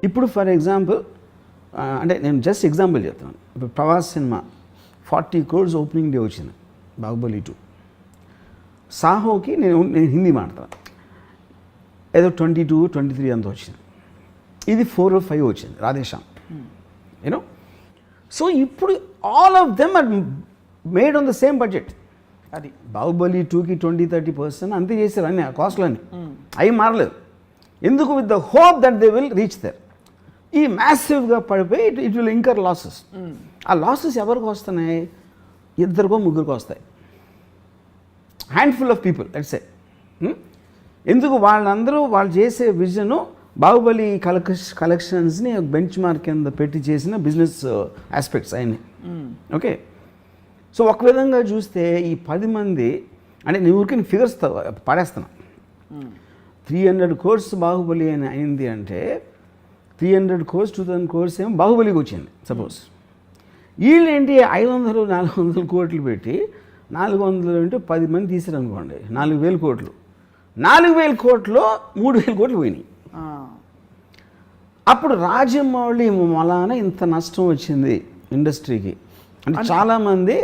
ఇప్పుడు for example అంటే నేను జస్ట్ ఎగ్జాంపుల్ చెప్తున్నాను. ఇప్పుడు Prabhas cinema 40 crores opening day వచ్చింది, బాహుబలి 2. సాహోకి నేను హిందీ మాట్లాడతాను, ఏదో 22, 23 అంత వచ్చింది. ఇది 4 or 5 వచ్చింది రాధేశ్యామ్, యూనో. సో ఇప్పుడు all of them are made on the same budget. అది బాహుబలి 2కి 20-30% అంతే చేశారు అన్ని కాస్ట్లన్నీ, అవి మారలేదు. ఎందుకు? With the hope that they will reach there. ఈ మ్యాసివ్గా పడిపోయి ఇట్ విల్ ఇంకర్ లాసెస్. ఆ లాసెస్ ఎవరికి వస్తున్నాయి? 2 3 వస్తాయి, handful of people let's say. ఎందుకు? వాళ్ళందరూ వాళ్ళు చేసే విజను బాహుబలి కలెక్షన్స్ని బెంచ్ మార్క్ కింద పెట్టి చేసిన బిజినెస్ ఆస్పెక్ట్స్ అయినాయి. ఓకే, సో ఒక విధంగా చూస్తే ఈ 10 మంది అంటే నీ ఊరికి ఫిగర్స్ పడేస్తున్నా. 300 crores బాహుబలి అని అయింది అంటే 300 crores 2000 crores ఏమో బాహుబలికి వచ్చింది సపోజ్. వీళ్ళు ఏంటి 500-400 కోట్లు పెట్టి 400 అంటే 10 మంది తీసారు అనుకోండి, 4000 కోట్లు. 4000 కోట్లో 3000 కోట్లు పోయినాయి. అప్పుడు రాజమౌళి మలాన ఇంత నష్టం వచ్చింది ఇండస్ట్రీకి అంటే చాలామంది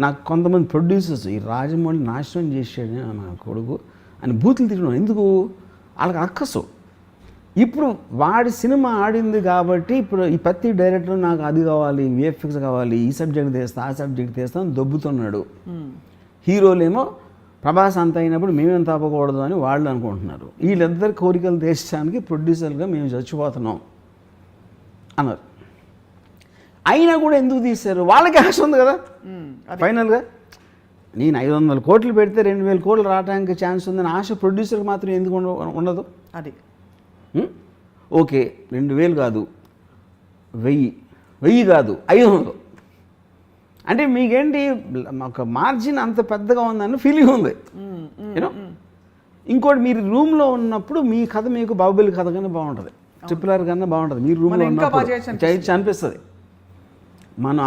నాకు కొంతమంది ప్రొడ్యూసర్స్ ఈ రాజమౌళి నాశనం చేసాడు నా కొడుకు అని బూతులు తిరిగినాం. ఎందుకు? వాళ్ళకి అక్కసు. ఇప్పుడు వాడి సినిమా ఆడింది కాబట్టి ఇప్పుడు ఈ ప్రతి డైరెక్టర్ నాకు అది కావాలి, విఎఫ్ఎక్స్ కావాలి, ఈ సబ్జెక్ట్ తీస్తా ఆ సబ్జెక్ట్ తీస్తా అని దొబ్బుతున్నాడు. హీరోలేమో ప్రభాస్ అంత అయినప్పుడు మేమేం తాపకూడదు అని వాళ్ళు అనుకుంటున్నారు. వీళ్ళిద్దరు కోరికలు తీర్చడానికి ప్రొడ్యూసర్గా మేము చచ్చిపోతున్నాం అన్నారు. అయినా కూడా ఎందుకు తీశారు? వాళ్ళకి ఆశ ఉంది కదా. ఫైనల్గా నేను 500 కోట్లు పెడితే 2000 కోట్లు రావడానికి ఛాన్స్ ఉందని ఆశ ప్రొడ్యూసర్కి మాత్రం ఎందుకు ఉండదు? అది ఓకే, 2000 కాదు, 1000 కాదు, 500 అంటే మీకేంటి ఒక మార్జిన్ అంత పెద్దగా ఉందని ఫీలింగ్ ఉంది, యూనో. ఇంకోటి, మీరు రూమ్లో ఉన్నప్పుడు మీ కథ మీకు బాహుబలి కథ కన్నా బాగుంటుంది, RRR కన్నా బాగుంటుంది. మీరు రూమ్లో ఉన్నప్పుడు చేయొచ్చు అనిపిస్తుంది. మనం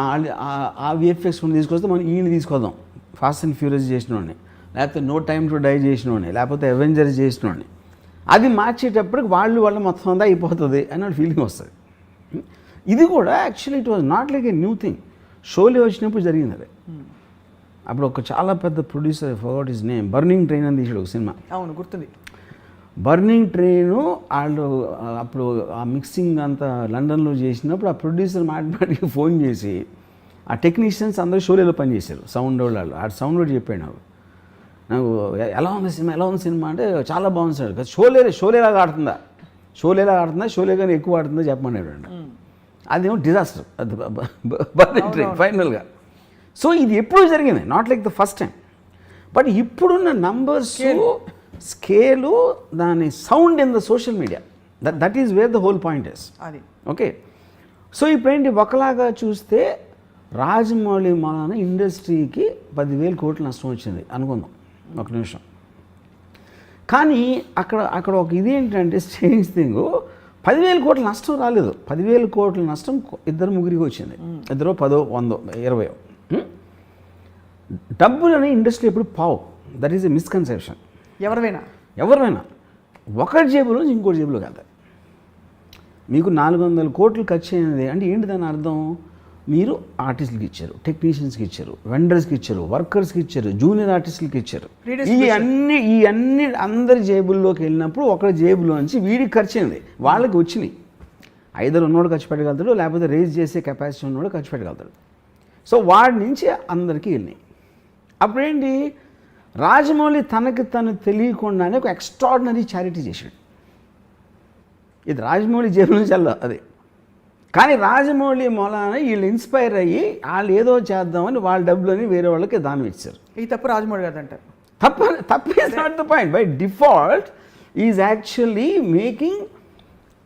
ఆ విఎఫ్ఎక్స్ తీసుకొస్తే మనం ఈయన తీసుకొద్దాం, ఫాస్ట్ అండ్ ఫ్యూరియస్ చేసినోడిని, లేకపోతే నో టైమ్ టు డై చేసినోడిని, లేకపోతే అవెంజర్స్ చేసినోడిని. అది మార్చేటప్పటికి వాళ్ళు మొత్తం అంతా అయిపోతుంది అన్న ఫీలింగ్ వస్తుంది. ఇది కూడా actually it was not like a new thing. Sholay వచ్చినప్పుడు జరిగింది అది. అప్పుడు ఒక చాలా పెద్ద producer, forgot his name, burning train అని తీసాడు ఒక సినిమా. అవును, గుర్తుంది. బర్నింగ్ ట్రైను వాళ్ళు అప్పుడు ఆ మిక్సింగ్ అంతా లండన్లో చేసినప్పుడు ఆ ప్రొడ్యూసర్ మాటికి ఫోన్ చేసి ఆ టెక్నీషియన్స్ అందరూ షోలేలో పనిచేశారు, సౌండ్ వాళ్ళు. ఆ సౌండ్ కూడా చెప్పాడు నాకు ఎలా ఉంది సినిమా అంటే చాలా బాగుంది సార్. షోలేలాగా ఆడుతుందా, షోలే కానీ ఎక్కువ ఆడుతుందా చెప్పమన్నాడు అండి. అదేమో డిజాస్టర్ అది బర్నింగ్ ట్రైన్ ఫైనల్గా. సో ఇది ఎప్పుడు జరిగింది, not like the first time. But ఇప్పుడున్న నంబర్స్, స్కేలు, దాని sound in the social media, that is where the whole point is. అది ఓకే. సో ఇప్పుడేంటి, ఒకలాగా చూస్తే రాజమౌళి మూలాన ఇండస్ట్రీకి 10,000 కోట్లు నష్టం వచ్చింది అనుకుందాం ఒక నిమిషం. కానీ అక్కడ ఒక ఇది ఏంటంటే స్ట్రేంజ్ థింగ్, 10,000 కోట్ల నష్టం రాలేదు. 10,000 కోట్ల నష్టం 2-3 వచ్చింది, 2, 10, 100, 20. డబ్బులని ఇండస్ట్రీ ఎప్పుడు పావు, దట్ ఈస్ ఎ మిస్కన్సెప్షన్. ఎవరైనా ఒకటి జేబులో ఇంకోటి జేబులో కాదు. మీకు 400 కోట్లు ఖర్చు అయినది అంటే ఏంటి దాని అర్థం? మీరు ఆర్టిస్టులకి ఇచ్చారు, టెక్నీషియన్స్కి ఇచ్చారు, వెండర్స్కి ఇచ్చారు, వర్కర్స్కి ఇచ్చారు, జూనియర్ ఆర్టిస్టులకి ఇచ్చారు. ఈ అన్ని అందరి జేబుల్లోకి వెళ్ళినప్పుడు ఒకరి జేబులోంచి వీడికి ఖర్చు అయింది, వాళ్ళకి వచ్చినాయి. ఐదరు ఉన్నోడు ఖర్చు పెట్టగలుగుతాడు, లేకపోతే రేజ్ చేసే కెపాసిటీ ఉన్నోడు ఖర్చు పెట్టగలుగుతాడు. సో వాడి నుంచి అందరికీ వెళ్ళినాయి. అప్పుడేంటి, రాజమౌళి తనకి తను తెలియకుండానే ఒక ఎక్స్ట్రాడినరీ చారిటీ చేశాడు. ఇది రాజమౌళి జేబుల నుంచి వెళ్ళదు అది. కానీ రాజమౌళి మూలాన వీళ్ళు ఇన్స్పైర్ అయ్యి వాళ్ళు ఏదో చేద్దామని వాళ్ళ డబ్బులని వేరే వాళ్ళకి దానం ఇచ్చారు. ఈ తప్పు రాజమౌళి గారు అంటారు. తప్పు is not the point. By default is actually making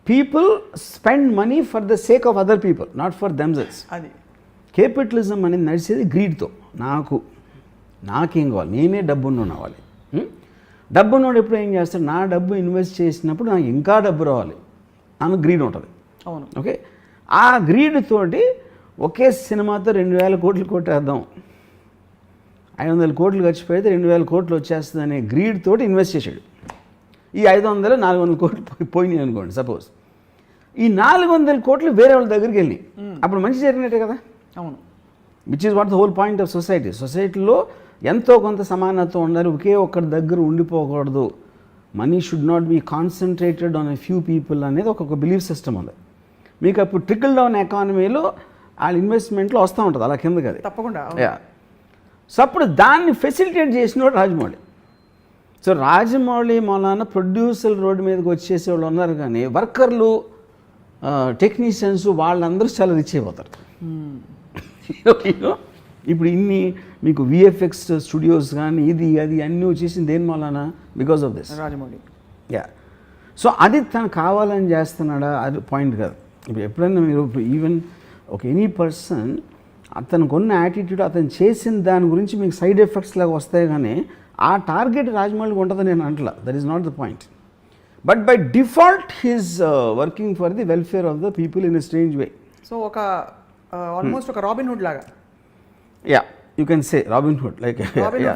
people spend money for the sake of other people, not for themselves. అది కేపిటలిజం అనేది నడిచేది గ్రీడ్తో. నాకేం కావాలి, నేనే డబ్బున్న అవ్వాలి. డబ్బున్నోడు ఎప్పుడు ఏం చేస్తాడు, నా డబ్బు ఇన్వెస్ట్ చేసినప్పుడు నాకు ఇంకా డబ్బు రావాలి అని గ్రీడ్ ఉంటుంది. అవును, ఓకే. ఆ గ్రీడ్ తోటి ఒకే సినిమాతో 2,000 కోట్లు కొట్టేద్దాం, 500 కోట్లు ఖర్చు పెడితే 2,000 కోట్లు వచ్చేస్తుంది అనే గ్రీడ్ తోటి ఇన్వెస్ట్ చేశాడు. ఈ 500, 400 కోట్లు పోయినాయి అనుకోండి సపోజ్. ఈ 400 కోట్లు వేరే వాళ్ళ దగ్గరికి వెళ్ళి అప్పుడు మంచి జరిగినట్టే కదా. అవును. Which is what the whole point of society. సొసైటీలో ఎంతో కొంత సమానత్వం ఉండాలి, ఒకే ఒక్కరి దగ్గర ఉండిపోకూడదు. Money should not be concentrated on a few people అనేది ఒక బిలీఫ్ సిస్టమ్ ఉంది. మీకు అప్పుడు ట్రికల్ డౌన్ ఎకానమీలో వాళ్ళ ఇన్వెస్ట్మెంట్లో వస్తూ ఉంటుంది అలా కిందకి అది. తప్పకుండా. సో అప్పుడు దాన్ని ఫెసిలిటేట్ చేసినోడు రాజమౌళి. సో రాజమౌళి మొలాన ప్రొడ్యూసర్ రోడ్డు మీదకి వచ్చేసే వాళ్ళు ఉన్నారు, కానీ వర్కర్లు టెక్నీషియన్స్ వాళ్ళందరూ చాలా రిచ్ అయిపోతారు. ఇప్పుడు ఇన్ని మీకు విఎఫ్ఎక్స్ స్టూడియోస్ కానీ ఇది అది అన్నీ వచ్చేసింది దేని మూలన? Because of this Rajamouli. So అది తను కావాలని చేస్తున్నాడా అది పాయింట్ కాదు. ఇప్పుడు ఎప్పుడైనా మీరు ఈవెన్ ఒక ఎనీ పర్సన్ అతనికి ఉన్న యాటిట్యూడ్ అతను చేసిన దాని గురించి మీకు సైడ్ ఎఫెక్ట్స్ లాగా వస్తాయి, కానీ ఆ టార్గెట్ రాజమౌళికి ఉంటుందని నేను అంటలా. That is not the point. But by default he's working for the welfare of the people in a strange way. So ఒక ఆల్మోస్ట్ ఒక రాబిన్ హుడ్ లాగా. Yeah, you can say Robin Hood, like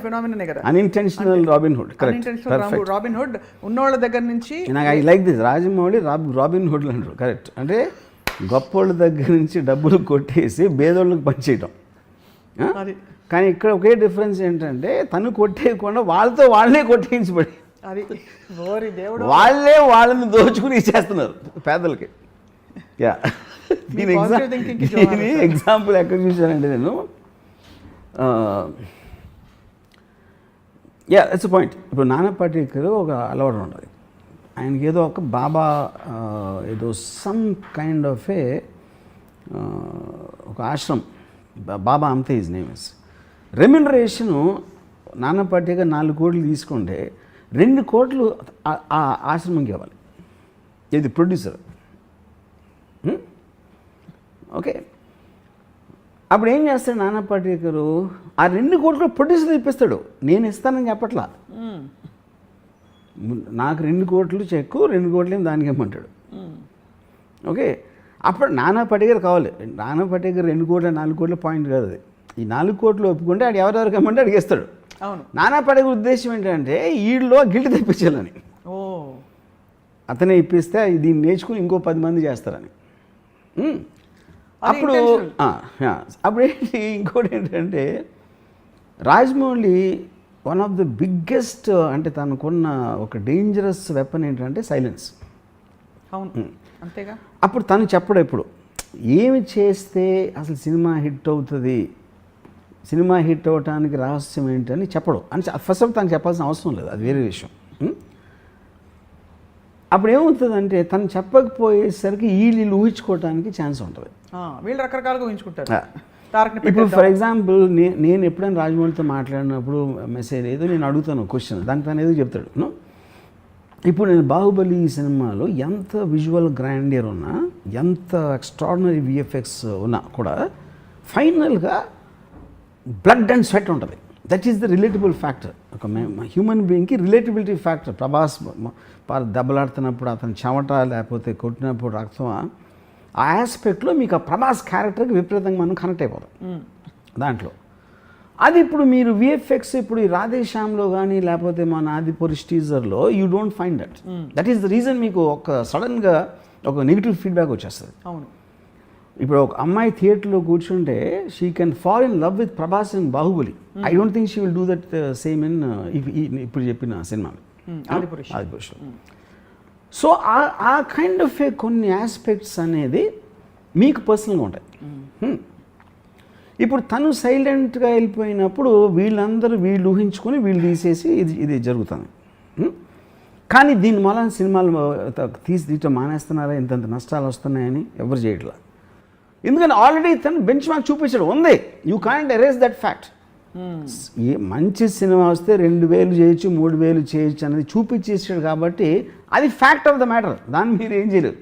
ఫినామిననే కదా, unintentional Robin Hood. Unintentional Robin Hood ఉన్నోళ్ళ దగ్గర నుంచి. నాకు I like this Rajamouli Robin Hood అంటారు. కరెక్ట్. అంటే గొప్పోళ్ళ దగ్గర నుంచి డబ్బులు కొట్టేసి బేదోళ్ళకి పనిచేయటం. కానీ ఇక్కడ ఒకే డిఫరెన్స్ ఏంటంటే తను కొట్టేయకుండా వాళ్ళతో వాళ్ళే కొట్టేయించబడి వాళ్ళే వాళ్ళని దోచుకుని ఇచ్చేస్తున్నారు పేదలకి. యా, దీని ఎగ్జాంపుల్ ఎక్కడ చూశానంటే నేను, యా ఇట్స్ పాయింట్. ఇప్పుడు నానా పాటేకర్ ఒక అలవాటు ఉంటుంది ఆయనకి, ఏదో ఒక బాబా ఏదో సమ్ కైండ్ ఆఫ్ ఏ ఒక ఆశ్రమం, బాబా అంతే హిజ్ నేమ్ ఇస్. రెమ్యునరేషను నానా పాటేకర్ 4 కోట్లు తీసుకుంటే 2 కోట్లు ఆ ఆశ్రమంకి ఇవ్వాలి. ఇది ప్రొడ్యూసర్. ఓకే, అప్పుడు ఏం చేస్తాడు నానా పాటేకరు? ఆ 2 కోట్లు ప్రొడ్యూసర్ ఇప్పిస్తాడు. నేను ఇస్తానని చెప్పట్లా, నాకు 2 కోట్లు చెక్కు, 2 కోట్లు ఏం దానికి ఇమ్మంటాడు. ఓకే, అప్పుడు నానా పాటేకర్ కావాలి. నానా పాటేకర్ 2 కోట్ల 4 కోట్ల పాయింట్ కాదు అది. ఈ 4 కోట్లు ఒప్పుకుంటే ఆడు ఎవరెవరికి ఇమ్మంటే అడిగేస్తాడు. అవును. నానా పాటేకర్ ఉద్దేశం ఏంటంటే వీళ్ళలో గిల్ట్ తెప్పించాలని. అతనే ఇప్పిస్తే దీన్ని నేర్చుకుని ఇంకో 10 మంది చేస్తారని. అప్పుడు అప్పుడు ఏంటి, ఇంకోటి ఏంటంటే Rajamouli one of the biggest, అంటే తనకున్న ఒక డేంజరస్ వెపన్ ఏంటంటే సైలెన్స్. అవును, అంతేగా. అప్పుడు తను చెప్పడు ఎప్పుడు ఏమి చేస్తే అసలు సినిమా హిట్ అవుతుంది, సినిమా హిట్ అవ్వటానికి రహస్యం ఏంటని చెప్పడు. అని ఫస్ట్ ఆఫ్ తను చెప్పాల్సిన అవసరం లేదు, అది వేరే విషయం. అప్పుడు ఏమవుతుందంటే తను చెప్పకపోయేసరికి వీళ్ళు ఊహించుకోవడానికి ఛాన్స్ ఉంటుంది. వీళ్ళు రకరకాలుగా ఊహించుకుంటారు. ఇప్పుడు ఫర్ ఎగ్జాంపుల్ నేను ఎప్పుడైనా రాజమౌళితో మాట్లాడినప్పుడు మెసేజ్ ఏదో నేను అడుగుతాను క్వశ్చన్, దానికి తను ఏదో చెప్తాడు. ఇప్పుడు నేను బాహుబలి సినిమాలో ఎంత విజువల్ గ్రాండియర్ ఉన్నా, ఎంత ఎక్స్ట్రాడినరీ విఎఫ్ఎక్స్ ఉన్నా కూడా ఫైనల్గా బ్లడ్ అండ్ స్వెట్ ఉంటుంది. That is the relatable factor. ఒక హ్యూమన్ బీయింగ్కి రిలేటబిలిటీ ఫ్యాక్టర్. ప్రభాస్ దెబ్బలాడుతున్నప్పుడు అతను చెమట లేకపోతే కొట్టినప్పుడు రక్తం, ఆ ఆస్పెక్ట్లో మీకు ఆ ప్రభాస్ క్యారెక్టర్కి విపరీతంగా మనం కనెక్ట్ అయిపోతాం దాంట్లో. అది ఇప్పుడు మీరు విఎఫ్ఎక్స్ ఇప్పుడు ఈ రాధేశ్యామ్లో కానీ లేకపోతే మన ఆదిపురుష్ టీజర్లో you don't find that. That is the reason మీకు ఒక సడన్గా ఒక నెగిటివ్ ఫీడ్బ్యాక్ వచ్చేస్తుంది. అవును. ఇప్పుడు ఒక అమ్మాయి థియేటర్లో కూర్చుంటే she can fall in love with Prabhas in Baahubali. I don't think she will do that same in ఇప్పుడు చెప్పిన సినిమాలో ఆదిపురుష్. సో ఆ కైండ్ ఆఫ్ ఏ కొన్ని ఆస్పెక్ట్స్ అనేది మీకు పర్సనల్గా ఉంటాయి. ఇప్పుడు తను సైలెంట్గా వెళ్ళిపోయినప్పుడు వీళ్ళందరూ వీళ్ళు ఊహించుకొని వీళ్ళు తీసేసి ఇది జరుగుతుంది. కానీ దీని వల్ల సినిమాలు తీయటం మానేస్తున్నారా, ఇంతంత నష్టాలు వస్తున్నాయని ఎవరు చేయట్లా. ఎందుకంటే ఆల్రెడీ తను బెంచ్ మార్క్ చూపించడం ఉంది. You can't erase that fact. ఏ మంచి సినిమా వస్తే 2,000 చేయొచ్చు, 3,000 చేయొచ్చు అనేది చూపించేసాడు కాబట్టి అది ఫ్యాక్ట్ ఆఫ్ ద మ్యాటర్. దాన్ని మీరు ఏం చేయలేరు.